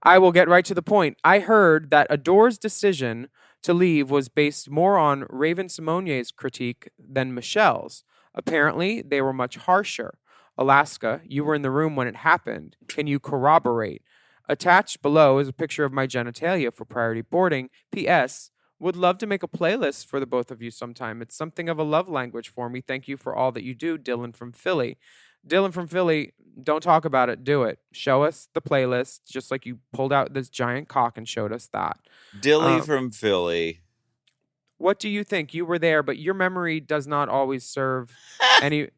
I will get right to the point. I heard that Adore's decision to leave was based more on Raven Simonier's critique than Michelle's. Apparently, they were much harsher. Alaska, you were in the room when it happened. Can you corroborate? Attached below is a picture of my genitalia for priority boarding. P.S. Would love to make a playlist for the both of you sometime. It's something of a love language for me. Thank you for all that you do, Dylan from Philly. Dylan from Philly, don't talk about it. Do it. Show us the playlist, just like you pulled out this giant cock and showed us that. Dilly from Philly. What do you think? You were there, but your memory does not always serve any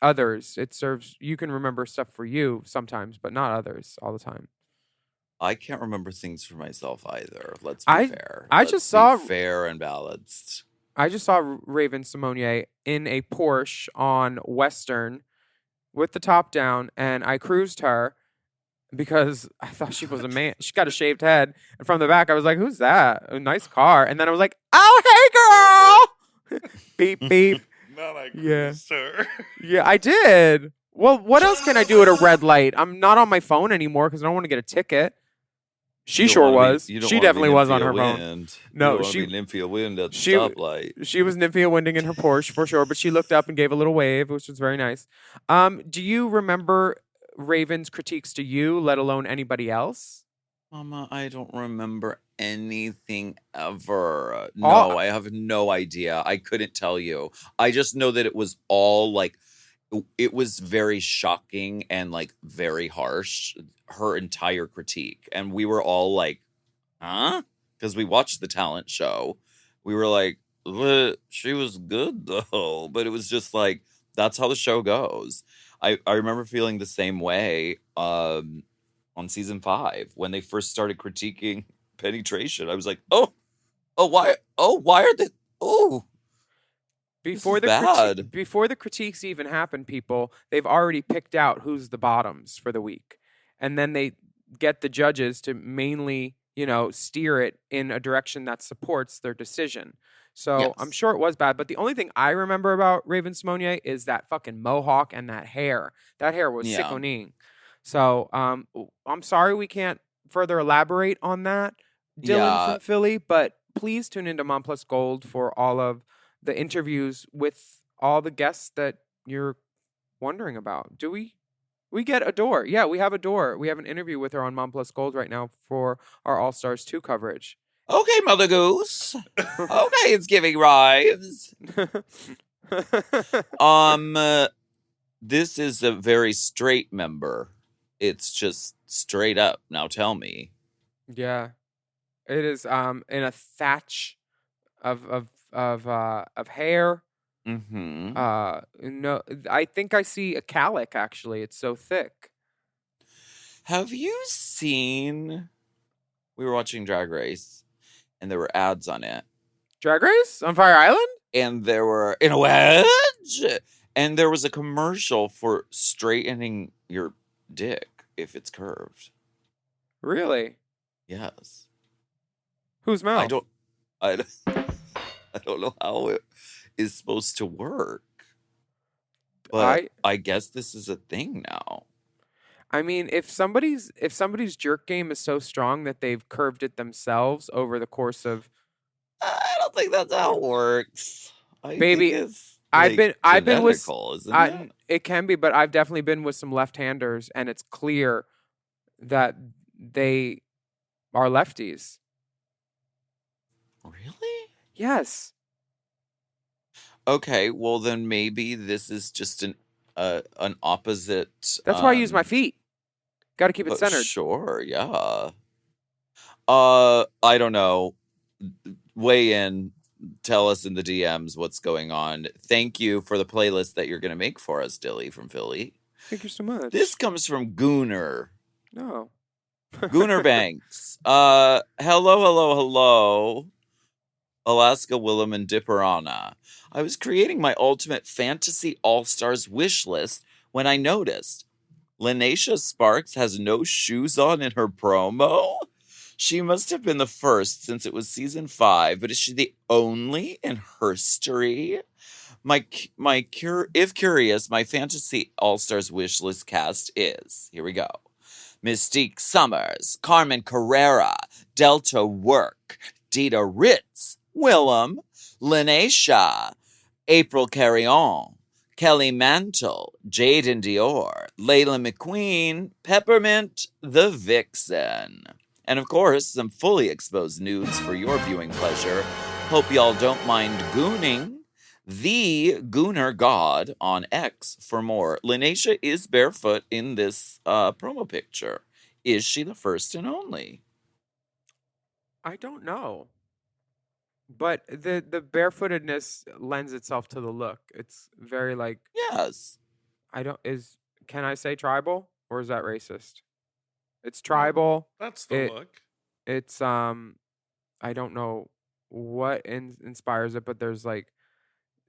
others. It serves, you can remember stuff for you sometimes, but not others all the time. I can't remember things for myself either. Let's be fair. I just saw fair and balanced. I just saw Raven Simonier in a Porsche on Western with the top down, and I cruised her because I thought she was a man. She got a shaved head, and from the back I was like, "Who's that? A nice car." And then I was like, "Oh, hey, girl!" Beep beep. Not I cruised her. Yeah, I did. Well, what else can I do at a red light? I'm not on my phone anymore because I don't want to get a ticket. She sure was. She definitely was on her phone. No, she Nymphia Wind at the stoplight. She was Nymphia Winding in her Porsche for sure, but she looked up and gave a little wave, which was very nice. Do you remember Raven's critiques to you, let alone anybody else? Mama, I don't remember anything ever. No, I have no idea. I couldn't tell you. I just know that it was all like, it was very shocking and like very harsh, her entire critique. And we were all like, huh? Because we watched the talent show. We were like, she was good though. But it was just like, that's how the show goes. I remember feeling the same way on season 5 when they first started critiquing penetration. I was like, why are they, Before the critiques even happen, people, they've already picked out who's the bottoms for the week. And then they get the judges to mainly, steer it in a direction that supports their decision. So yes. I'm sure it was bad. But the only thing I remember about Raven Simonier is that fucking mohawk and that hair. That hair was sickening. So I'm sorry we can't further elaborate on that, Dylan from Philly. But please tune into Mom Plus Gold for all of the interviews with all the guests that you're wondering about. Do we get Adore? Yeah, we have Adore. We have an interview with her on Mom Plus Gold right now for our All Stars 2 coverage. Okay, Mother Goose. Okay, it's giving rhymes. This is a very straight member. It's just straight up. Now tell me. Yeah. It is in a thatch of hair. Mm-hmm. No, I think I see a calic, actually. It's so thick. Have you seen... We were watching Drag Race, and there were ads on it. Drag Race? On Fire Island? And there were... In a wedge! And there was a commercial for straightening your dick if it's curved. Really? Yes. Who's Mel? I don't know how it is supposed to work. But I guess this is a thing now. I mean, if somebody's jerk game is so strong that they've curved it themselves over the course of, I don't think that's how it works. Baby, I've been with, it can be, but I've definitely been with some left-handers, and it's clear that they are lefties. Really? Yes. Okay, well then maybe this is just an an opposite. That's why I use my feet. Got to keep it centered. Sure, yeah. I don't know. Weigh in. Tell us in the DMs what's going on. Thank you for the playlist that you're going to make for us, Dilly from Philly. Thank you so much. This comes from Gooner. No. Gooner Banks. Hello. Alaska, Willam, and Dipperana. I was creating my ultimate fantasy all-stars wish list when I noticed Linacia Sparks has no shoes on in her promo. She must have been the first since it was season 5, but is she the only in history? If curious, my fantasy all-stars wish list cast is, here we go: Mystique Summers, Carmen Carrera, Delta Work, Dita Ritz, Willam, Linacia, April Carrion, Kelly Mantle, Jaden Dior, Layla McQueen, Peppermint, the Vixen. And of course, some fully exposed nudes for your viewing pleasure. Hope y'all don't mind gooning the Gooner God on X for more. Linacia is barefoot in this promo picture. Is she the first and only? I don't know. But the barefootedness lends itself to the look. It's very like, Yes. can I say tribal or is that racist? It's tribal. That's the look. It's I don't know what inspires it, but there's like,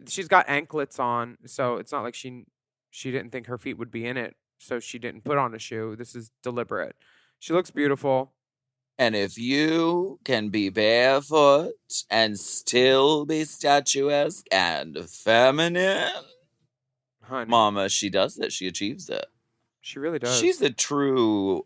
she's got anklets on, so it's not like she didn't think her feet would be in it, so she didn't put on a shoe. This is deliberate. She looks beautiful. And if you can be barefoot and still be statuesque and feminine, Honey, Mama, she does it. She achieves it. she really does. She's a true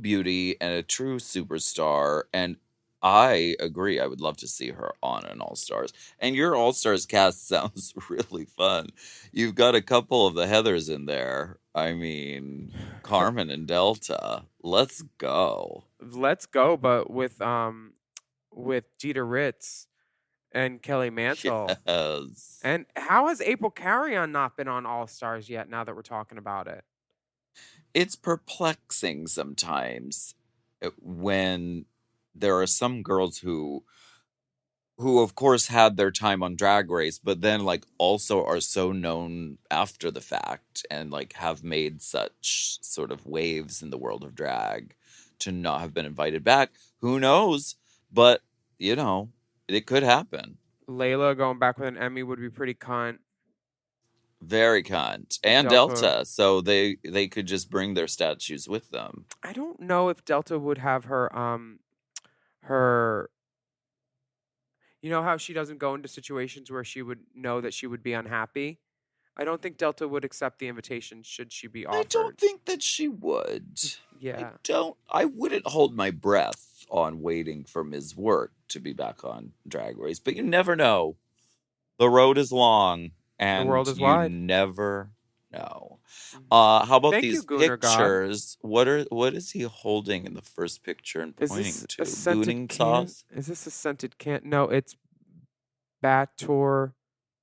beauty and a true superstar. And I agree. I would love to see her on an All Stars. And your All Stars cast sounds really fun. You've got a couple of the Heathers in there. I mean, Carmen and Delta. Let's go. Let's go, but with Dita Ritz and Kelly Mantle. Yes. And how has April Carrion not been on All Stars yet? Now that we're talking about it, It's perplexing sometimes when there are some girls who of course had their time on Drag Race, but then like also are so known after the fact and like have made such sort of waves in the world of drag to not have been invited back. Who knows? But you know, it could happen. Layla going back with an Emmy would be pretty cunt. Very cunt. And Delta. So they could just bring their statues with them. I don't know if Delta would have her you know how she doesn't go into situations where she would know that she would be unhappy? I don't think Delta would accept the invitation should she be offered. I don't think that she would. Yeah. I wouldn't hold my breath on waiting for Ms. Work to be back on Drag Race, but you never know. The road is long and the world is you wide. Never know. How about Thank these you, Gooner God. pictures? What is he holding in the first picture and Is pointing this to? a scented Gooning can? sauce? Is this a scented can? No, it's Bator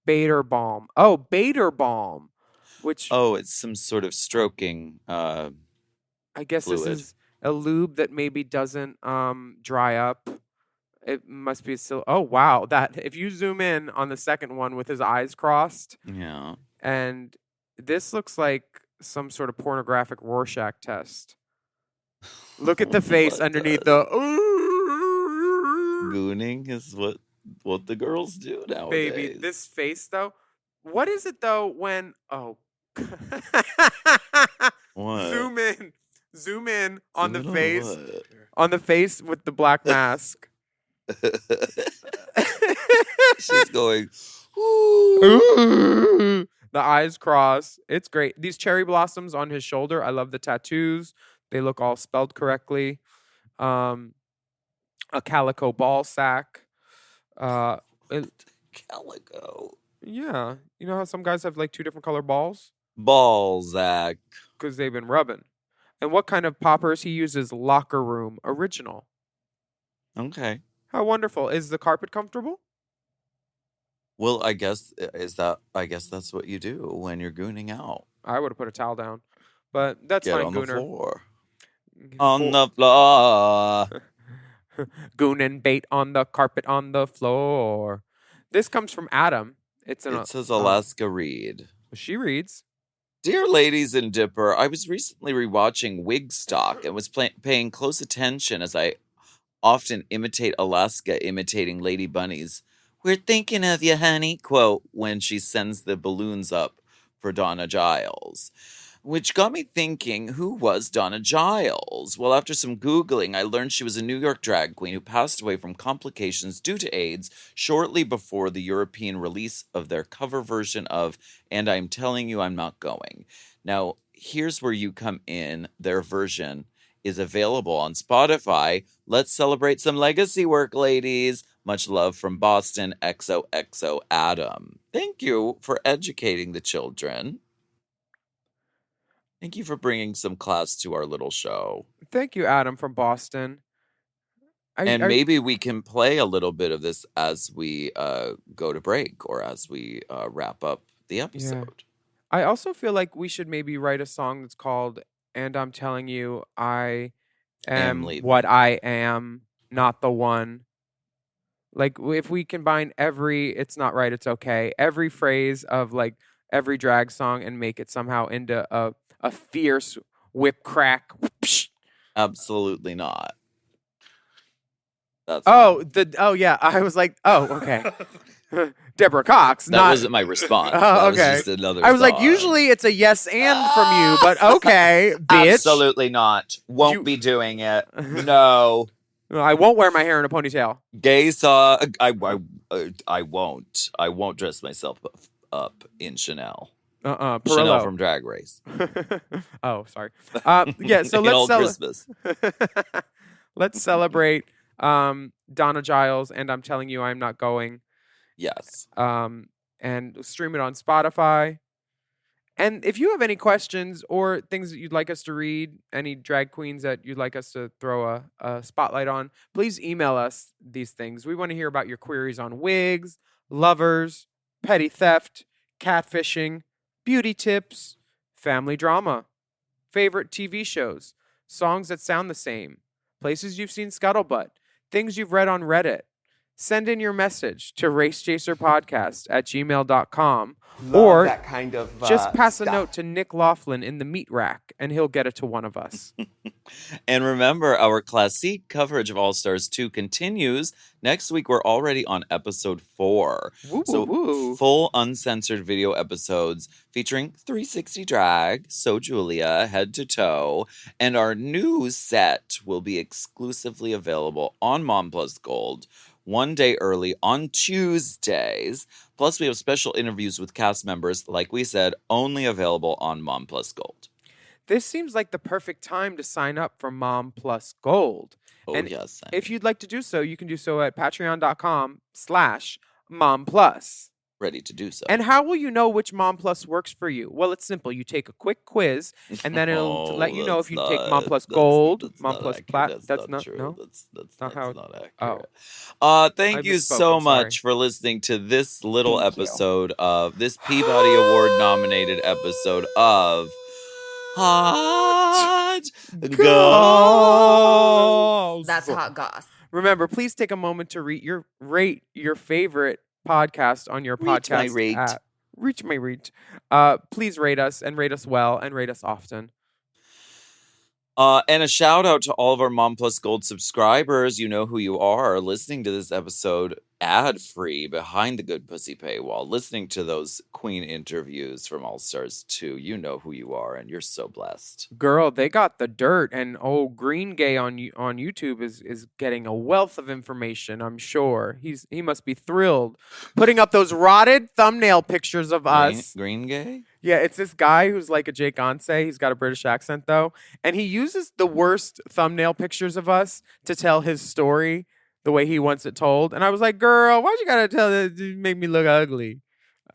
Bader Balm. Oh, Bader Balm, which Oh, it's some sort of stroking I guess fluid. this is a lube that maybe doesn't dry up. It must be still. Oh wow, that if you zoom in on the second one with his eyes crossed, Yeah. and this looks like some sort of pornographic Rorschach test. Look at the face What underneath does? the. Gooning is what the girls do nowadays. Baby, this face though. What is it though when What? Zoom in on the Zoom in face. what? On the face with the black mask. She's going, ooh. The eyes cross. It's great. These cherry blossoms on his shoulder. I love the tattoos. They look all spelled correctly. A calico ball sack. Calico. Yeah. You know how some guys have like 2 different color balls? Balzac. Because they've been rubbing. And what kind of poppers he uses? Locker Room Original. Okay. How wonderful. Is the carpet comfortable? Well, I guess that's what you do when you're gooning out. I would have put a towel down, but that's Get fine, on the Gooner. floor. On the floor. Goonin' bait on the carpet on the floor. This comes from Adam. It says Alaska Reed. She reads. Dear ladies and Dipper, I was recently rewatching Wigstock and was paying close attention as I often imitate Alaska imitating Lady Bunny's "We're thinking of you, honey" quote when she sends the balloons up for Donna Giles. Which got me thinking, who was Donna Giles? Well, after some Googling, I learned she was a New York drag queen who passed away from complications due to AIDS shortly before the European release of their cover version of "And I'm Telling You I'm Not Going." Now, here's where you come in. Their version is available on Spotify. Let's celebrate some legacy work, ladies. Much love from Boston, XOXO Adam. Thank you for educating the children. Thank you for bringing some class to our little show. Thank you, Adam from Boston. Maybe we can play a little bit of this as we go to break or as we wrap up the episode. I also feel like we should maybe write a song that's called "And I'm Telling You I Am What I Am, Not the One." Like, if we combine "It's Not Right, It's Okay," every phrase of like every drag song and make it somehow into a fierce whip crack. Absolutely not. That's yeah. I was like, okay. Deborah Cox. That wasn't my response. That was just another I was song. like, usually it's a yes and from you, but okay, bitch. Absolutely not. Won't be doing it. No. I won't wear my hair in a ponytail. Gay saw. I won't. I won't dress myself up in Chanel. Chanel from Drag Race. Oh, sorry. Yeah, so Christmas. Let's celebrate Donna Giles and "I'm Telling You I'm Not Going." Yes. And stream it on Spotify. And if you have any questions or things that you'd like us to read, any drag queens that you'd like us to throw a spotlight on, please email us these things. We want to hear about your queries on wigs, lovers, petty theft, catfishing, beauty tips, family drama, favorite TV shows, songs that sound the same, places you've seen scuttlebutt, things you've read on Reddit. Send in your message to racechaserpodcast@gmail.com or that kind of, just pass stuff. a note to Nick Laughlin in the meat rack and he'll get it to one of us. And remember, our classique coverage of All Stars 2 continues. Next week, we're already on episode 4. Woo. Full uncensored video episodes featuring 360 drag, So Julia, head to toe. And our new set will be exclusively available on Mom Plus Gold one day early on Tuesdays. Plus, we have special interviews with cast members, like we said, only available on Mom Plus Gold. This seems like the perfect time to sign up for Mom Plus Gold. Oh, and yes. if you'd like to do so, you can do so at patreon.com/MomPlus. Ready to do so. And how will you know which Mom Plus works for you? Well, it's simple. You take a quick quiz, and then it'll let you know if you take Mom Plus Gold, Mom Plus Platinum. That's not true. no. That's not how. not accurate. I Thank you misspoke, so I'm much sorry. for listening to this little episode of this Peabody Award nominated episode of Hot Goss. That's Hot Goss. Remember, please take a moment to rate your favorite podcast on your Reach my podcast rate. app. Reach my rate. Please rate us and rate us well and rate us often. And a shout out to all of our Mom Plus Gold subscribers. You know who you are. Listening to this episode ad-free behind the Good Pussy paywall. Listening to those queen interviews from All Stars 2. You know who you are, and you're so blessed. Girl, they got the dirt, and Green Gay on YouTube is getting a wealth of information. I'm sure he must be thrilled, putting up those rotted thumbnail pictures of us. Green Gay? Yeah, it's this guy who's like a Jake Onse. He's got a British accent though, and he uses the worst thumbnail pictures of us to tell his story the way he wants it told. And I was like, girl, why'd you gotta tell that to make me look ugly?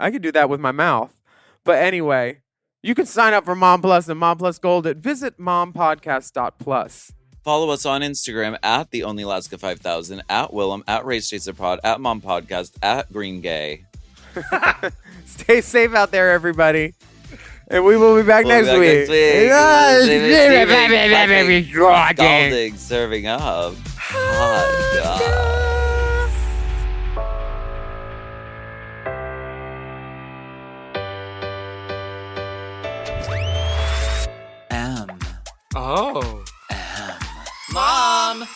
I could do that with my mouth. But anyway, you can sign up for Mom Plus and Mom Plus Gold at visitmompodcast.plus. Follow us on Instagram at the Only Alaska 5000, at Willam, at RaceChaserPod, at Mom Podcast, at Green Gay. Stay safe out there, everybody. And we will be back We'll be next back week. next week. Scalding, serving up. Hot Goss. Oh. Mom.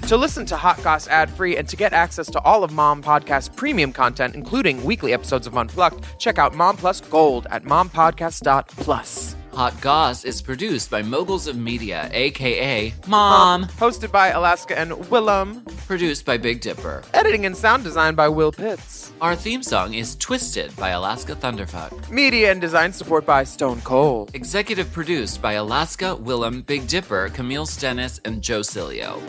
To listen to Hot Goss ad-free and to get access to all of Mom Podcast's premium content, including weekly episodes of Unplugged, check out Mom Plus Gold at mompodcast.plus. Hot Goss is produced by Moguls of Media, aka Mom. Hosted by Alaska and Willam. Produced by Big Dipper. Editing and sound design by Will Pitts. Our theme song is Twisted by Alaska Thunderfuck. Media and design support by Stone Cold. Executive produced by Alaska, Willam, Big Dipper, Camille Stennis, and Joe Cilio.